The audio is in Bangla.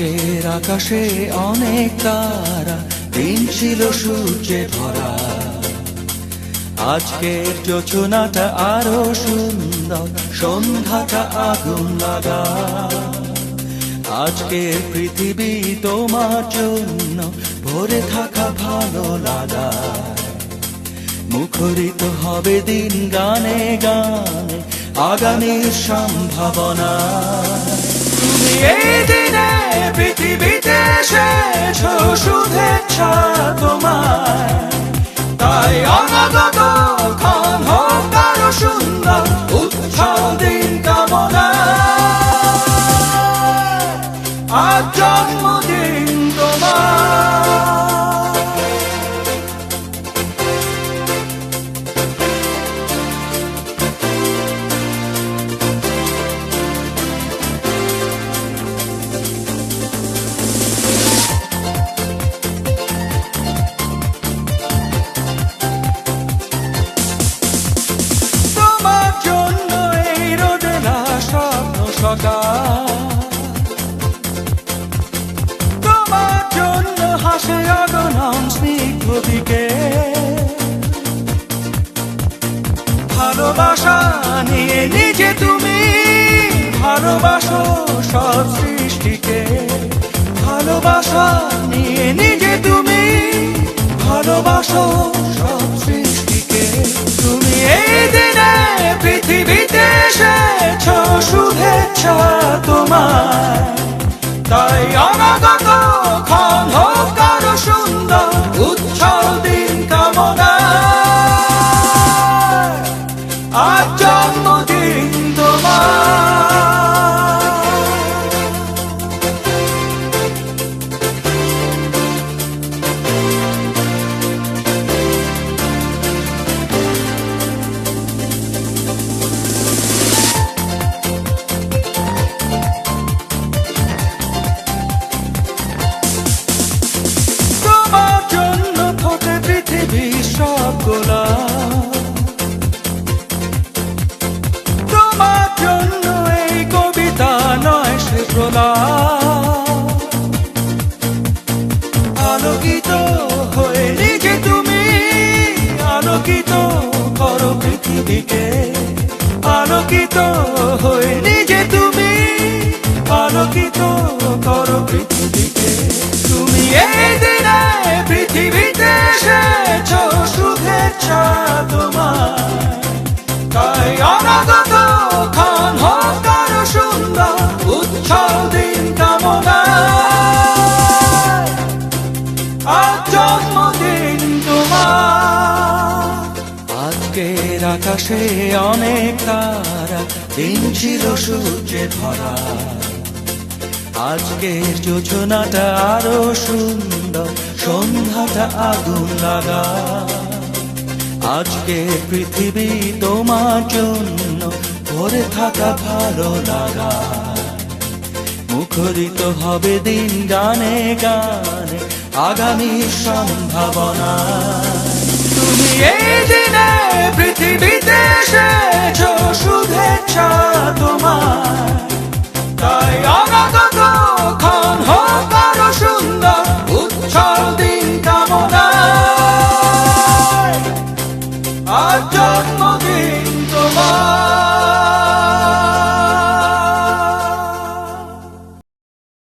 আজকের আকাশে অনেক তারা, দিন ছিল সূর্যে ভরা। আজকের যোজনাটা আরো সুন্দর, সন্ধ্যাটা আগুন লাগা। আজকের পৃথিবী তোমার জন্য ভরে থাকা ভালো লাগা। মুখরিত হবে দিন গানে গানে, আগামীর সম্ভাবনা। তুমি এই দিনে পৃথিবীতে এসেছো, শুভেচ্ছা তোমায়। তাই অনাগত ক্ষণ হোক আরো সুন্দর, উৎসব দিন কামনা। আজ জন্মদিন তোমার। তোমার জন্য হাসে অগণন স্নিগ্ধ দিকে। ভালোবাসা নিয়ে নিজে তুমি ভালোবাসো সব সৃষ্টিকে। ভালোবাসা নিয়ে নিজে তুমি ভালোবাসো সব সৃষ্টিকে। তুমি এই দিনে পৃথিবীতে এসেছো, শুভেচ্ছা তোমায়। তাই অনাগত ক্ষণ হোক আরো সুন্দর, উৎসব দিন কামনা। আজ জন্মদিন তোমার। তোমার জন্য এই কবিতা নয় সে প্রলাপ। আলোকিত হয়ে নিজে তুমি আলোকিত করো পৃথিবীকে। আলোকিত হয়ে নিজে তুমি আলোকিত করো পৃথিবীকে। তুমি এই দিনে পৃথিবীতে এসেছো, শুভেচ্ছা তোমার। তাই অনাগত ক্ষণ হোক আরো সুন্দর, উৎসব দিন কামনা। আজ জন্মদিন তোমার। আজকের আকাশে অনেক তারা, দিন ছিল সূর্যে ভরা। আজকের যোজনাটা আরো সুন্দর, সন্ধ্যাটা আগুন লাগা। আজকে পৃথিবী তোমার জন্য ভরে থাকা ভালো লাগা। মুখরিত হবে দিন গানে গানে, আগামীর সম্ভাবনা। তুমি এই দিনে পৃথিবীতে এসে